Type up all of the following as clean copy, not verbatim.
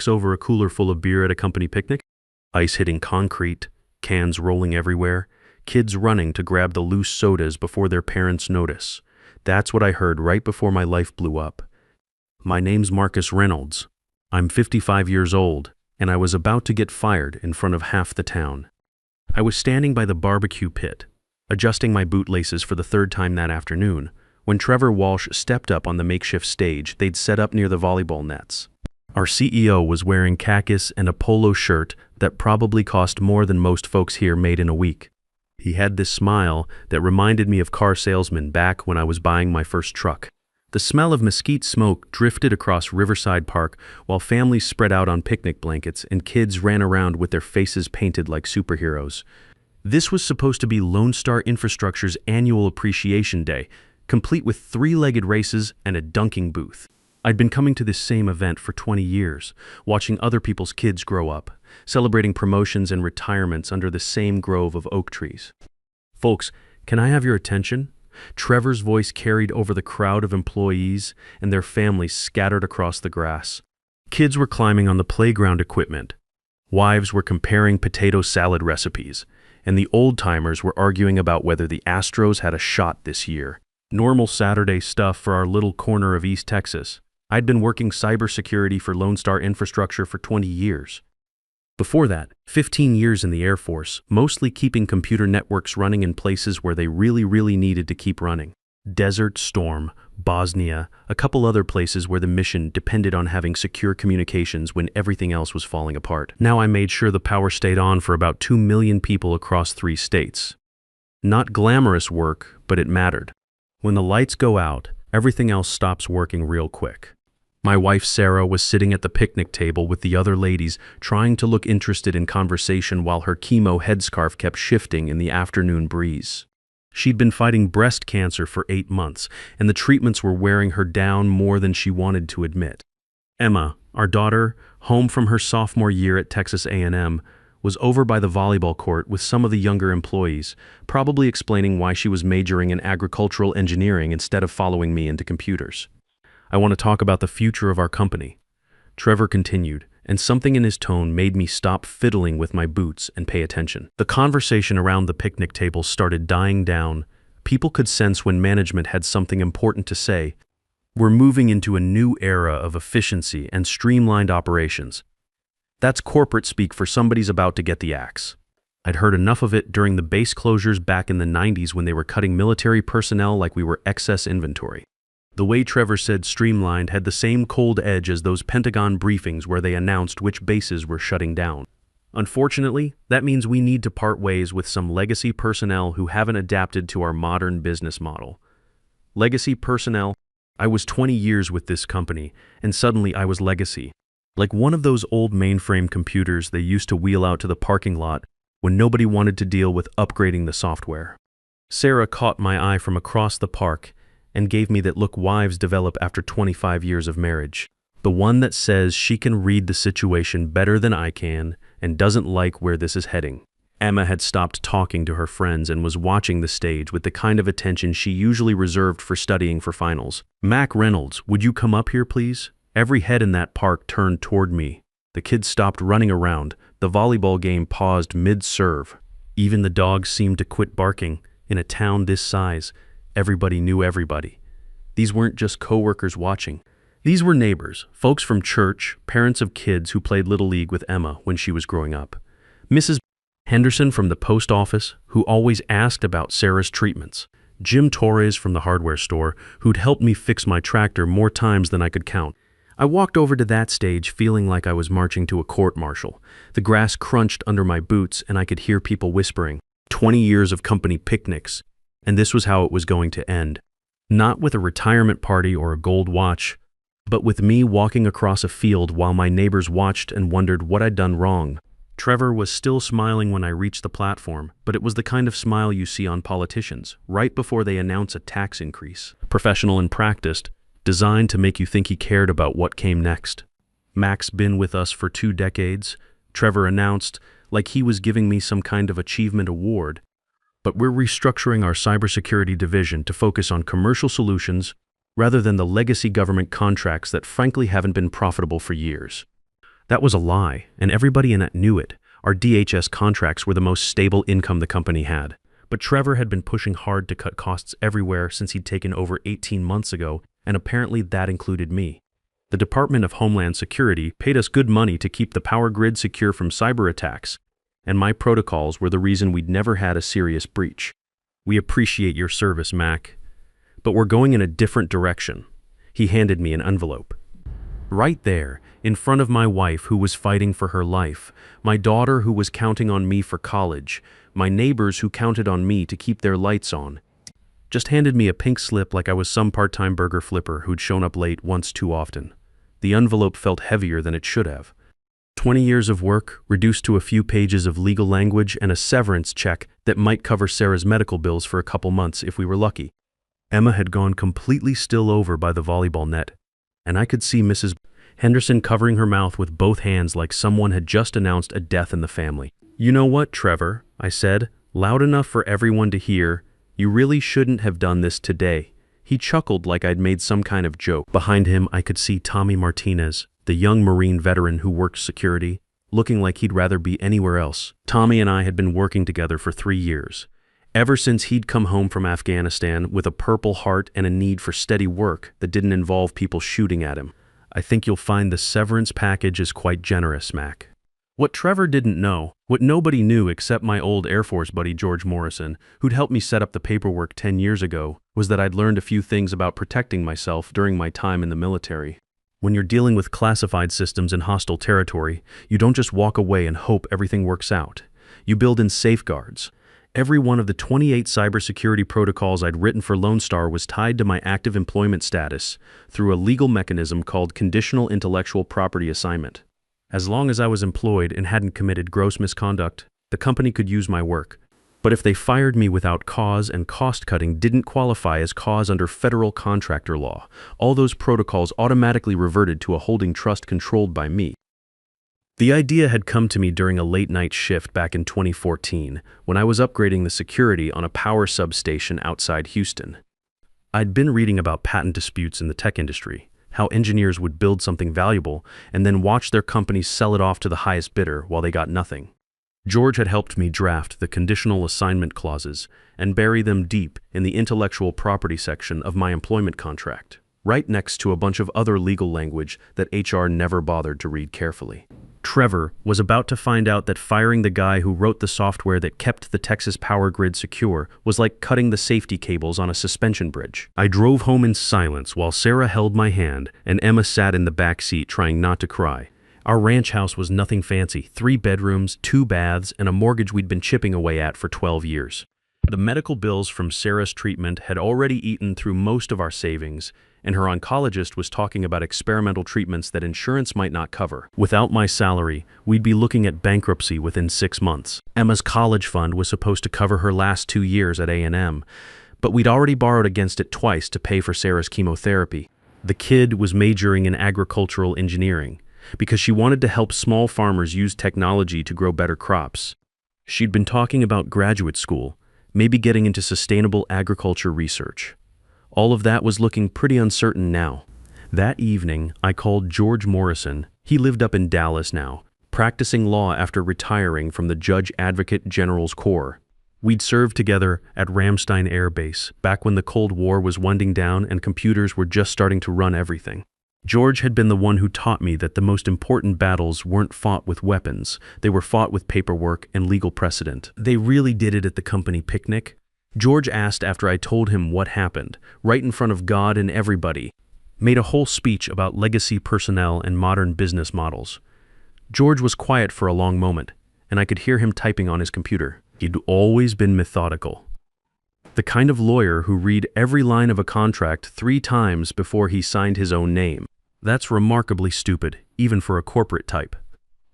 over a cooler full of beer at a company picnic? Ice hitting concrete, cans rolling everywhere, kids running to grab the loose sodas before their parents notice. That's what I heard right before my life blew up. My name's Marcus Reynolds. I'm 55 years old, and I was about to get fired in front of half the town. I was standing by the barbecue pit, adjusting my bootlaces for the third time that afternoon, when Trevor Walsh stepped up on the makeshift stage they'd set up near the volleyball nets. Our CEO was wearing khakis and a polo shirt that probably cost more than most folks here made in a week. He had this smile that reminded me of car salesmen back when I was buying my first truck. The smell of mesquite smoke drifted across Riverside Park while families spread out on picnic blankets and kids ran around with their faces painted like superheroes. This was supposed to be Lone Star Infrastructure's annual appreciation day, complete with three-legged races and a dunking booth. I'd been coming to this same event for 20 years, watching other people's kids grow up, celebrating promotions and retirements under the same grove of oak trees. Folks, can I have your attention? Trevor's voice carried over the crowd of employees and their families scattered across the grass. Kids were climbing on the playground equipment. Wives were comparing potato salad recipes, and the old-timers were arguing about whether the Astros had a shot this year. Normal Saturday stuff for our little corner of East Texas. I'd been working cybersecurity for Lone Star Infrastructure for 20 years. Before that, 15 years in the Air Force, mostly keeping computer networks running in places where they really needed to keep running. Desert Storm, Bosnia, a couple other places where the mission depended on having secure communications when everything else was falling apart. Now I made sure the power stayed on for about 2 million people across 3 states. Not glamorous work, but it mattered. When the lights go out, everything else stops working real quick. My wife Sarah was sitting at the picnic table with the other ladies, trying to look interested in conversation while her chemo headscarf kept shifting in the afternoon breeze. She'd been fighting breast cancer for 8 months, and the treatments were wearing her down more than she wanted to admit. Emma, our daughter, home from her sophomore year at Texas A&M, was over by the volleyball court with some of the younger employees, probably explaining why she was majoring in agricultural engineering instead of following me into computers. I want to talk about the future of our company. Trevor continued, and something in his tone made me stop fiddling with my boots and pay attention. The conversation around the picnic table started dying down. People could sense when management had something important to say. We're moving into a new era of efficiency and streamlined operations. That's corporate speak for somebody's about to get the axe. I'd heard enough of it during the base closures back in the 90s when they were cutting military personnel like we were excess inventory. The way Trevor said streamlined had the same cold edge as those Pentagon briefings where they announced which bases were shutting down. Unfortunately, that means we need to part ways with some legacy personnel who haven't adapted to our modern business model. Legacy personnel? I was 20 years with this company, and suddenly I was legacy. Like one of those old mainframe computers they used to wheel out to the parking lot when nobody wanted to deal with upgrading the software. Sarah caught my eye from across the park and gave me that look wives develop after 25 years of marriage. The one that says she can read the situation better than I can and doesn't like where this is heading. Emma had stopped talking to her friends and was watching the stage with the kind of attention she usually reserved for studying for finals. Mac Reynolds, would you come up here, please? Every head in that park turned toward me. The kids stopped running around. The volleyball game paused mid-serve. Even the dogs seemed to quit barking. In a town this size, everybody knew everybody. These weren't just coworkers watching. These were neighbors, folks from church, parents of kids who played Little League with Emma when she was growing up. Mrs. Henderson from the post office, who always asked about Sarah's treatments. Jim Torres from the hardware store, who'd helped me fix my tractor more times than I could count. I walked over to that stage feeling like I was marching to a court-martial. The grass crunched under my boots and I could hear people whispering. 20 years of company picnics, and this was how it was going to end. Not with a retirement party or a gold watch, but with me walking across a field while my neighbors watched and wondered what I'd done wrong. Trevor was still smiling when I reached the platform, but it was the kind of smile you see on politicians, right before they announce a tax increase. Professional and practiced, designed to make you think he cared about what came next. Mac's been with us for 2 decades, Trevor announced, like he was giving me some kind of achievement award. But we're restructuring our cybersecurity division to focus on commercial solutions rather than the legacy government contracts that frankly haven't been profitable for years. That was a lie, and everybody in it knew it. Our DHS contracts were the most stable income the company had. But Trevor had been pushing hard to cut costs everywhere since he'd taken over 18 months ago, and apparently that included me. The Department of Homeland Security paid us good money to keep the power grid secure from cyber attacks, and my protocols were the reason we'd never had a serious breach. We appreciate your service, Mac, but we're going in a different direction. He handed me an envelope. Right there, in front of my wife who was fighting for her life, my daughter who was counting on me for college, my neighbors who counted on me to keep their lights on, just handed me a pink slip like I was some part-time burger flipper who'd shown up late once too often. The envelope felt heavier than it should have. 20 years of work, reduced to a few pages of legal language and a severance check that might cover Sarah's medical bills for a couple months if we were lucky. Emma had gone completely still over by the volleyball net, and I could see Mrs. Henderson covering her mouth with both hands like someone had just announced a death in the family. "You know what, Trevor," I said, loud enough for everyone to hear, "you really shouldn't have done this today." He chuckled like I'd made some kind of joke. Behind him, I could see Tommy Martinez, the young Marine veteran who worked security, looking like he'd rather be anywhere else. Tommy and I had been working together for 3 years. Ever since he'd come home from Afghanistan with a purple heart and a need for steady work that didn't involve people shooting at him. "I think you'll find the severance package is quite generous, Mac." What Trevor didn't know, what nobody knew except my old Air Force buddy George Morrison, who'd helped me set up the paperwork 10 years ago, was that I'd learned a few things about protecting myself during my time in the military. When you're dealing with classified systems in hostile territory, you don't just walk away and hope everything works out. You build in safeguards. Every one of the 28 cybersecurity protocols I'd written for Lone Star was tied to my active employment status through a legal mechanism called conditional intellectual property assignment. As long as I was employed and hadn't committed gross misconduct, the company could use my work. But if they fired me without cause and cost-cutting didn't qualify as cause under federal contractor law, all those protocols automatically reverted to a holding trust controlled by me. The idea had come to me during a late-night shift back in 2014, when I was upgrading the security on a power substation outside Houston. I'd been reading about patent disputes in the tech industry, how engineers would build something valuable and then watch their companies sell it off to the highest bidder while they got nothing. George had helped me draft the conditional assignment clauses and bury them deep in the intellectual property section of my employment contract, right next to a bunch of other legal language that HR never bothered to read carefully. Trevor was about to find out that firing the guy who wrote the software that kept the Texas power grid secure was like cutting the safety cables on a suspension bridge. I drove home in silence while Sarah held my hand and Emma sat in the back seat trying not to cry. Our ranch house was nothing fancy, 3 bedrooms, 2 baths, and a mortgage we'd been chipping away at for 12 years. The medical bills from Sarah's treatment had already eaten through most of our savings, and her oncologist was talking about experimental treatments that insurance might not cover. Without my salary, we'd be looking at bankruptcy within 6 months. Emma's college fund was supposed to cover her last 2 years at A&M, but we'd already borrowed against it twice to pay for Sarah's chemotherapy. The kid was majoring in agricultural engineering because she wanted to help small farmers use technology to grow better crops. She'd been talking about graduate school, maybe getting into sustainable agriculture research. All of that was looking pretty uncertain now. That evening, I called George Morrison. He lived up in Dallas now, practicing law after retiring from the Judge Advocate General's Corps. We'd served together at Ramstein Air Base, back when the Cold War was winding down and computers were just starting to run everything. George had been the one who taught me that the most important battles weren't fought with weapons, they were fought with paperwork and legal precedent. They really did it at the company picnic. George asked after I told him what happened, right in front of God and everybody, made a whole speech about legacy personnel and modern business models. George was quiet for a long moment, and I could hear him typing on his computer. He'd always been methodical. The kind of lawyer who read every line of a contract 3 times before he signed his own name. That's remarkably stupid, even for a corporate type.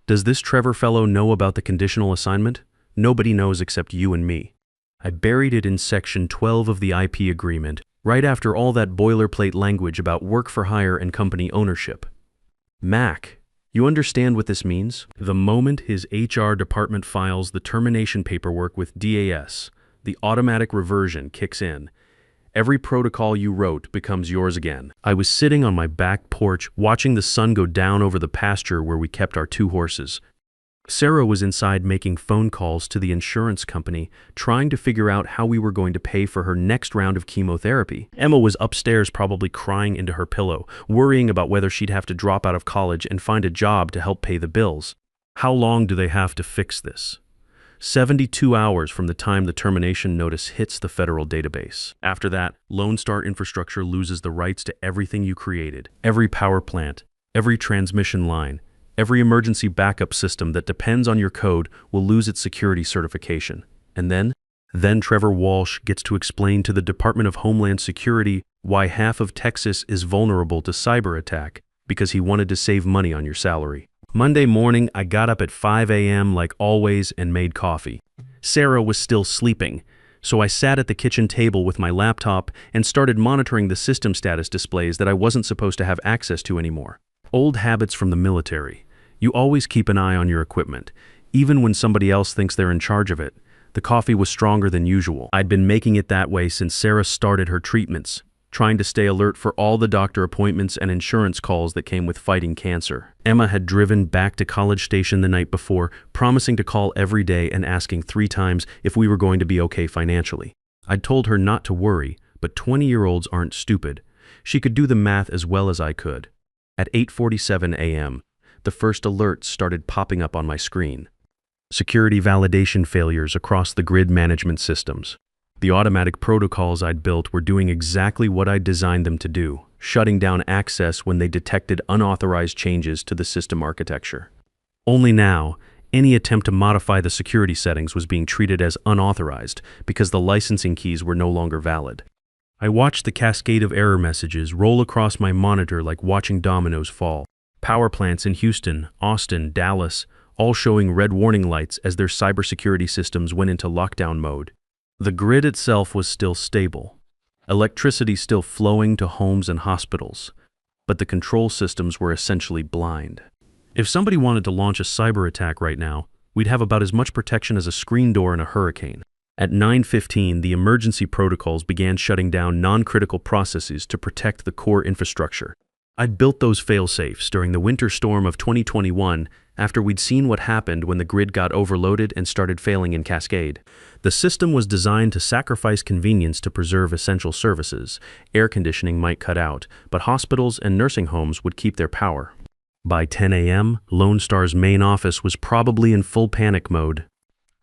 Does this Trevor fellow know about the conditional assignment? Nobody knows except you and me. I buried it in Section 12 of the IP agreement, right after all that boilerplate language about work for hire and company ownership. Mac, you understand what this means? The moment his HR department files the termination paperwork with DAS, the automatic reversion kicks in, Every protocol you wrote becomes yours again. I was sitting on my back porch watching the sun go down over the pasture where we kept our 2 horses. Sarah was inside making phone calls to the insurance company, trying to figure out how we were going to pay for her next round of chemotherapy. Emma was upstairs probably crying into her pillow, worrying about whether she'd have to drop out of college and find a job to help pay the bills. How long do they have to fix this? 72 hours from the time the termination notice hits the federal database. After that, Lone Star Infrastructure loses the rights to everything you created. Every power plant, every transmission line, every emergency backup system that depends on your code will lose its security certification. And then Trevor Walsh gets to explain to the Department of Homeland Security why half of Texas is vulnerable to cyber attack because he wanted to save money on your salary. Monday morning, I got up at 5 a.m. like always and made coffee. Sarah was still sleeping, so I sat at the kitchen table with my laptop and started monitoring the system status displays that I wasn't supposed to have access to anymore. Old habits from the military. You always keep an eye on your equipment, even when somebody else thinks they're in charge of it. The coffee was stronger than usual. I'd been making it that way since Sarah started her treatments, trying to stay alert for all the doctor appointments and insurance calls that came with fighting cancer. Emma had driven back to College Station the night before, promising to call every day and asking 3 times if we were going to be okay financially. I'd told her not to worry, but 20-year-olds aren't stupid. She could do the math as well as I could. At 8:47 a.m., the first alerts started popping up on my screen. Security validation failures across the grid management systems. The automatic protocols I'd built were doing exactly what I'd designed them to do, shutting down access when they detected unauthorized changes to the system architecture. Only now, any attempt to modify the security settings was being treated as unauthorized because the licensing keys were no longer valid. I watched the cascade of error messages roll across my monitor like watching dominoes fall. Power plants in Houston, Austin, Dallas, all showing red warning lights as their cybersecurity systems went into lockdown mode. The grid itself was still stable. Electricity still flowing to homes and hospitals, but the control systems were essentially blind. If somebody wanted to launch a cyber attack right now, we'd have about as much protection as a screen door in a hurricane. At 9:15, the emergency protocols began shutting down non-critical processes to protect the core infrastructure. I'd built those fail-safes during the winter storm of 2021 after we'd seen what happened when the grid got overloaded and started failing in cascade. The system was designed to sacrifice convenience to preserve essential services. Air conditioning might cut out, but hospitals and nursing homes would keep their power. By 10 a.m., Lone Star's main office was probably in full panic mode.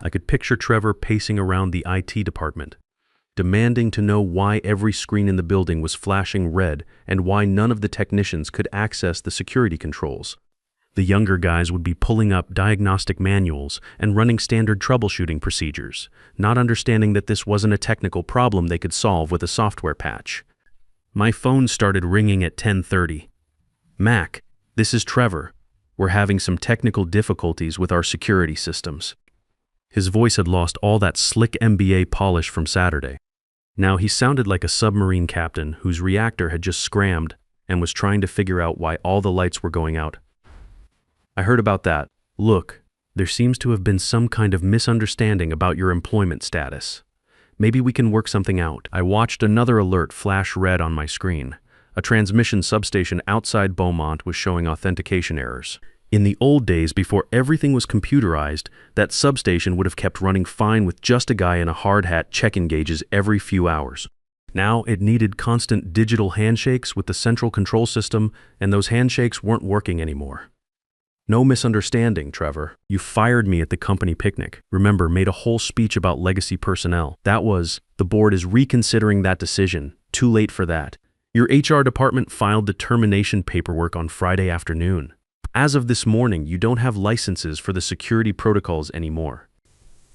I could picture Trevor pacing around the IT department, demanding to know why every screen in the building was flashing red and why none of the technicians could access the security controls. The younger guys would be pulling up diagnostic manuals and running standard troubleshooting procedures, not understanding that this wasn't a technical problem they could solve with a software patch. My phone started ringing at 10:30. "Mac, this is Trevor. We're having some technical difficulties with our security systems." His voice had lost all that slick MBA polish from Saturday. Now he sounded like a submarine captain whose reactor had just scrammed and was trying to figure out why all the lights were going out. "I heard about that. Look, there seems to have been some kind of misunderstanding about your employment status. Maybe we can work something out." I watched another alert flash red on my screen. A transmission substation outside Beaumont was showing authentication errors. In the old days, before everything was computerized, that substation would have kept running fine with just a guy in a hard hat checking gauges every few hours. Now it needed constant digital handshakes with the central control system, and those handshakes weren't working anymore. "No misunderstanding, Trevor. You fired me at the company picnic. Remember, made a whole speech about legacy personnel. That was, the board is reconsidering that decision. Too late for that. Your HR department filed the termination paperwork on Friday afternoon. As of this morning, you don't have licenses for the security protocols anymore."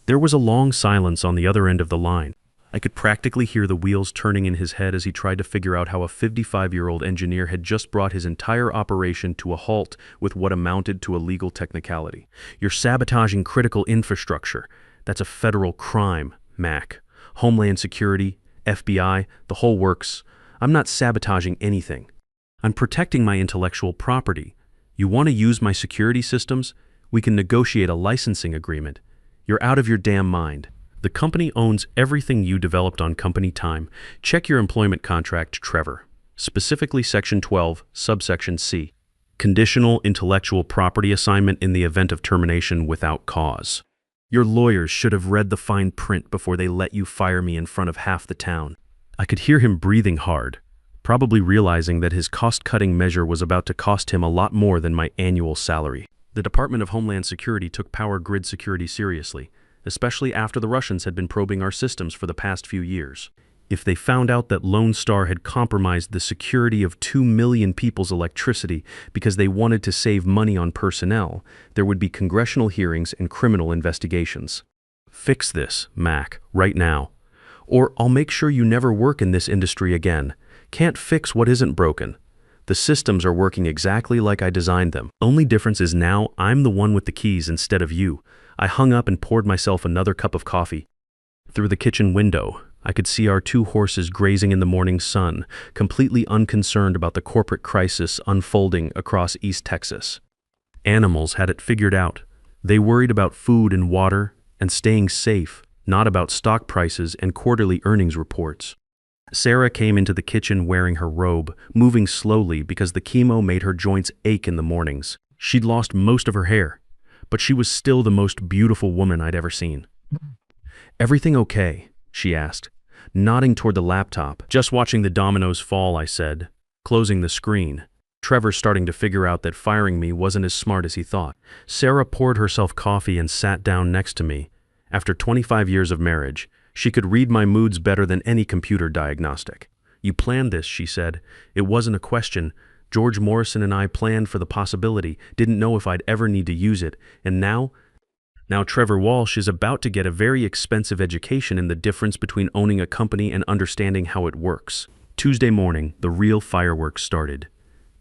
There was a long silence on the other end of the line. I could practically hear the wheels turning in his head as he tried to figure out how a 55-year-old engineer had just brought his entire operation to a halt with what amounted to a legal technicality. "You're sabotaging critical infrastructure. That's a federal crime, Mac. Homeland Security, FBI, the whole works. I'm not sabotaging anything. I'm protecting my intellectual property. You want to use my security systems? We can negotiate a licensing agreement. You're out of your damn mind." The company owns everything you developed on company time. Check your employment contract, Trevor. Specifically Section 12, subsection C. Conditional intellectual property assignment in the event of termination without cause. Your lawyers should have read the fine print before they let you fire me in front of half the town. I could hear him breathing hard, probably realizing that his cost-cutting measure was about to cost him a lot more than my annual salary. The Department of Homeland Security took power grid security seriously, especially after the Russians had been probing our systems for the past few years. If they found out that Lone Star had compromised the security of 2 million people's electricity because they wanted to save money on personnel, there would be congressional hearings and criminal investigations. Fix this, Mac, right now. Or I'll make sure you never work in this industry again. Can't fix what isn't broken. The systems are working exactly like I designed them. Only difference is now I'm the one with the keys instead of you. I hung up and poured myself another cup of coffee. Through the kitchen window, I could see our 2 horses grazing in the morning sun, completely unconcerned about the corporate crisis unfolding across East Texas. Animals had it figured out. They worried about food and water and staying safe, not about stock prices and quarterly earnings reports. Sarah came into the kitchen wearing her robe, moving slowly because the chemo made her joints ache in the mornings. She'd lost most of her hair, but she was still the most beautiful woman I'd ever seen. "Everything okay?" she asked, nodding toward the laptop. "Just watching the dominoes fall," I said, closing the screen. Trevor starting to figure out that firing me wasn't as smart as he thought. Sarah poured herself coffee and sat down next to me. After 25 years of marriage, she could read my moods better than any computer diagnostic. "You planned this," she said. "It wasn't a question. George Morrison and I planned for the possibility, didn't know if I'd ever need to use it, and now Trevor Walsh is about to get a very expensive education in the difference between owning a company and understanding how it works." Tuesday morning, the real fireworks started.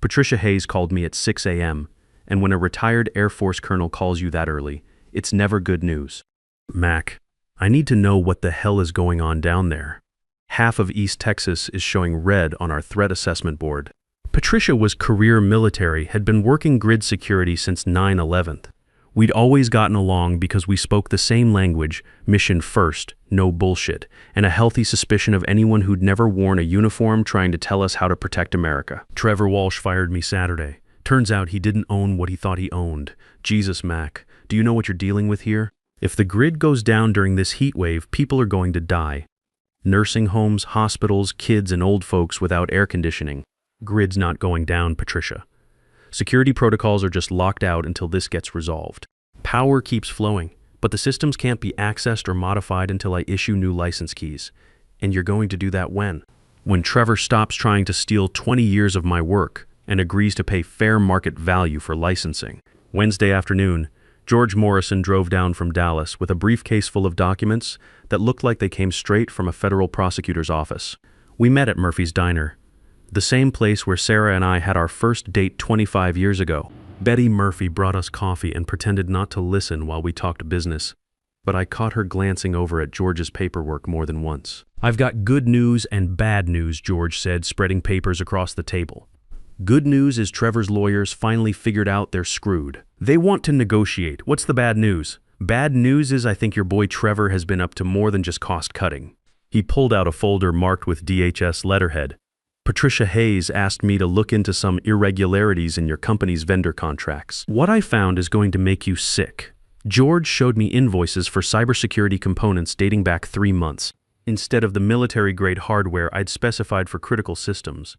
Patricia Hayes called me at 6 a.m., and when a retired Air Force colonel calls you that early, it's never good news. "Mac, I need to know what the hell is going on down there. Half of East Texas is showing red on our threat assessment board." Patricia was career military, had been working grid security since 9/11. We'd always gotten along because we spoke the same language, mission first, no bullshit, and a healthy suspicion of anyone who'd never worn a uniform trying to tell us how to protect America. Trevor Walsh fired me Saturday. Turns out he didn't own what he thought he owned. Jesus, Mac, do you know what you're dealing with here? If the grid goes down during this heat wave, people are going to die. Nursing homes, hospitals, kids, and old folks without air conditioning. Grid's not going down, Patricia. Security protocols are just locked out until this gets resolved. Power keeps flowing, but the systems can't be accessed or modified until I issue new license keys. And you're going to do that when? When Trevor stops trying to steal 20 years of my work and agrees to pay fair market value for licensing. Wednesday afternoon, George Morrison drove down from Dallas with a briefcase full of documents that looked like they came straight from a federal prosecutor's office. We met at Murphy's Diner, the same place where Sarah and I had our first date 25 years ago. Betty Murphy brought us coffee and pretended not to listen while we talked business, but I caught her glancing over at George's paperwork more than once. "I've got good news and bad news," George said, spreading papers across the table. "Good news is Trevor's lawyers finally figured out they're screwed. They want to negotiate. What's the bad news?" "Bad news is I think your boy Trevor has been up to more than just cost cutting." He pulled out a folder marked with DHS letterhead. "Patricia Hayes asked me to look into some irregularities in your company's vendor contracts. What I found is going to make you sick." George showed me invoices for cybersecurity components dating back 3 months, instead of the military-grade hardware I'd specified for critical systems.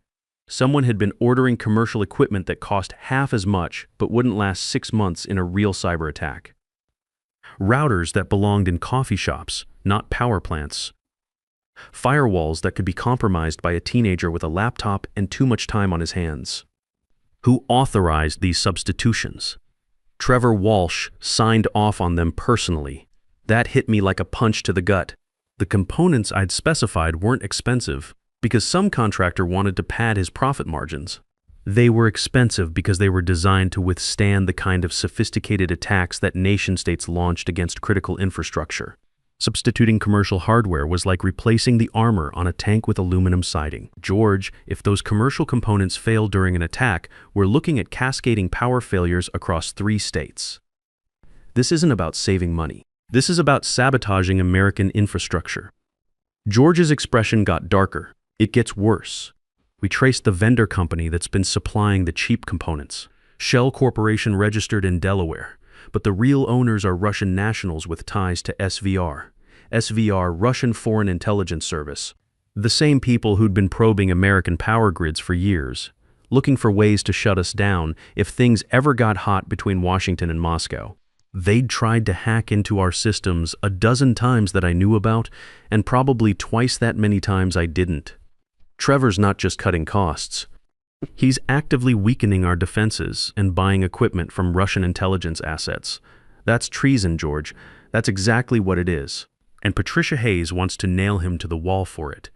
Someone had been ordering commercial equipment that cost half as much but wouldn't last 6 months in a real cyber attack. Routers that belonged in coffee shops, not power plants. Firewalls that could be compromised by a teenager with a laptop and too much time on his hands. Who authorized these substitutions? Trevor Walsh signed off on them personally. That hit me like a punch to the gut. The components I'd specified weren't expensive, because some contractor wanted to pad his profit margins. They were expensive because they were designed to withstand the kind of sophisticated attacks that nation-states launched against critical infrastructure. Substituting commercial hardware was like replacing the armor on a tank with aluminum siding. "George, if those commercial components fail during an attack, we're looking at cascading power failures across 3 states. This isn't about saving money. This is about sabotaging American infrastructure. George's expression got darker. It gets worse. We traced the vendor company that's been supplying the cheap components. Shell Corporation registered in Delaware, but the real owners are Russian nationals with ties to SVR. SVR, Russian Foreign Intelligence Service. The same people who'd been probing American power grids for years, looking for ways to shut us down if things ever got hot between Washington and Moscow. They'd tried to hack into our systems a dozen times that I knew about, and probably twice that many times I didn't. Trevor's not just cutting costs. He's actively weakening our defenses and buying equipment from Russian intelligence assets. That's treason, George. That's exactly what it is. And Patricia Hayes wants to nail him to the wall for it.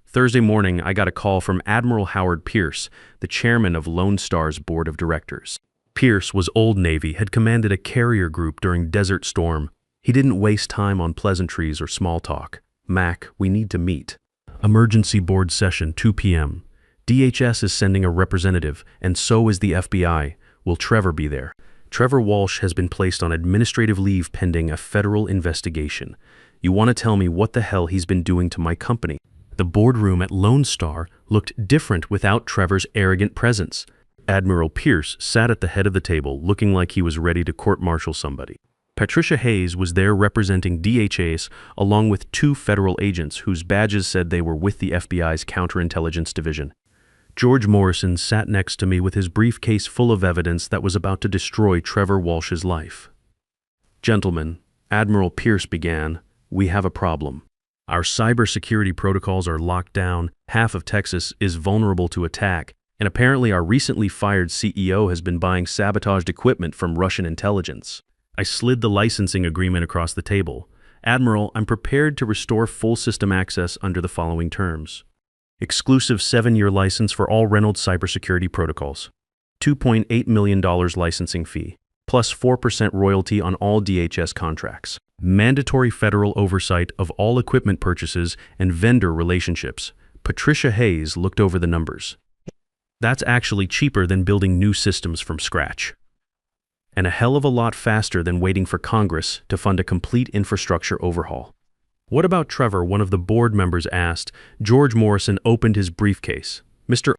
Thursday morning, I got a call from Admiral Howard Pierce, the chairman of Lone Star's board of directors. Pierce was Old Navy, had commanded a carrier group during Desert Storm. He didn't waste time on pleasantries or small talk. Mac, we need to meet. Emergency board session, 2 p.m. DHS is sending a representative, and so is the FBI. Will Trevor be there? Trevor Walsh has been placed on administrative leave pending a federal investigation. You want to tell me what the hell he's been doing to my company? The boardroom at Lone Star looked different without Trevor's arrogant presence. Admiral Pierce sat at the head of the table, looking like he was ready to court-martial somebody. Patricia Hayes was there representing DHS along with 2 federal agents whose badges said they were with the FBI's counterintelligence division. George Morrison sat next to me with his briefcase full of evidence that was about to destroy Trevor Walsh's life. Gentlemen, Admiral Pierce began, we have a problem. Our cybersecurity protocols are locked down, half of Texas is vulnerable to attack, and apparently our recently fired CEO has been buying sabotaged equipment from Russian intelligence. I slid the licensing agreement across the table. Admiral, I'm prepared to restore full system access under the following terms. Exclusive 7-year license for all Reynolds cybersecurity protocols. $2.8 million licensing fee, plus 4% royalty on all DHS contracts. Mandatory federal oversight of all equipment purchases and vendor relationships. Patricia Hayes looked over the numbers. That's actually cheaper than building new systems from scratch. And a hell of a lot faster than waiting for Congress to fund a complete infrastructure overhaul. What about Trevor? One of the board members asked. George Morrison opened his briefcase. Mr.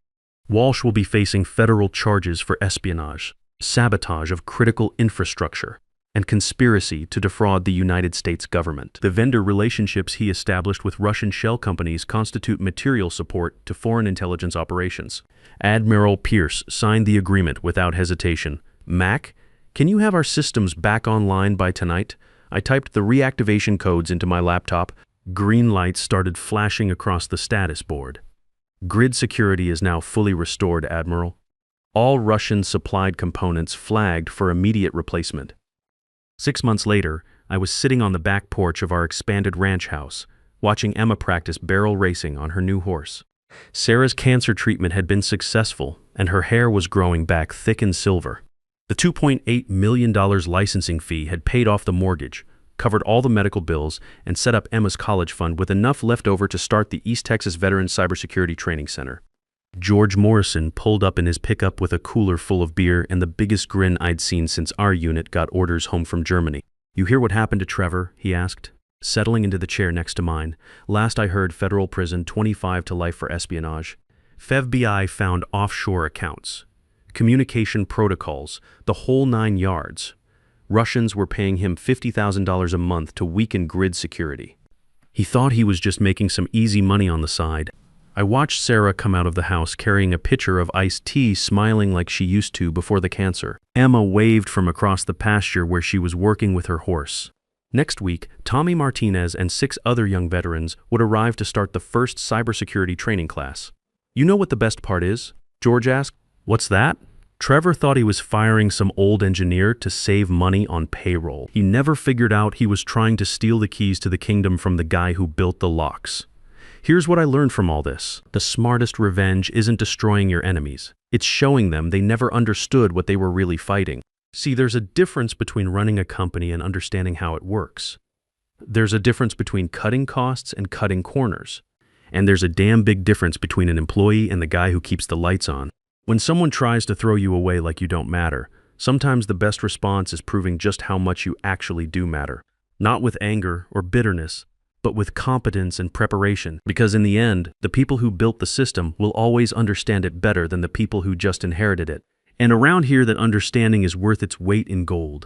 Walsh will be facing federal charges for espionage, sabotage of critical infrastructure, and conspiracy to defraud the United States government. The vendor relationships he established with Russian shell companies constitute material support to foreign intelligence operations. Admiral Pierce signed the agreement without hesitation. Mac, can you have our systems back online by tonight? I typed the reactivation codes into my laptop. Green lights started flashing across the status board. Grid security is now fully restored, Admiral. All Russian-supplied components flagged for immediate replacement. 6 months later, I was sitting on the back porch of our expanded ranch house, watching Emma practice barrel racing on her new horse. Sarah's cancer treatment had been successful, and her hair was growing back thick and silver. The $2.8 million licensing fee had paid off the mortgage, covered all the medical bills, and set up Emma's college fund with enough left over to start the East Texas Veterans Cybersecurity Training Center. George Morrison pulled up in his pickup with a cooler full of beer and the biggest grin I'd seen since our unit got orders home from Germany. You hear what happened to Trevor? He asked, settling into the chair next to mine. Last I heard, federal prison, 25 to life for espionage. FBI found offshore accounts, communication protocols, the whole 9 yards. Russians were paying him $50,000 a month to weaken grid security. He thought he was just making some easy money on the side. I watched Sarah come out of the house carrying a pitcher of iced tea, smiling like she used to before the cancer. Emma waved from across the pasture where she was working with her horse. Next week, Tommy Martinez and 6 other young veterans would arrive to start the first cybersecurity training class. You know what the best part is? George asked. What's that? Trevor thought he was firing some old engineer to save money on payroll. He never figured out he was trying to steal the keys to the kingdom from the guy who built the locks. Here's what I learned from all this. The smartest revenge isn't destroying your enemies. It's showing them they never understood what they were really fighting. See, there's a difference between running a company and understanding how it works. There's a difference between cutting costs and cutting corners. And there's a damn big difference between an employee and the guy who keeps the lights on. When someone tries to throw you away like you don't matter, sometimes the best response is proving just how much you actually do matter. not with anger or bitterness, but with competence and preparation, because in the end, the people who built the system will always understand it better than the people who just inherited it. And around here, that understanding is worth its weight in gold.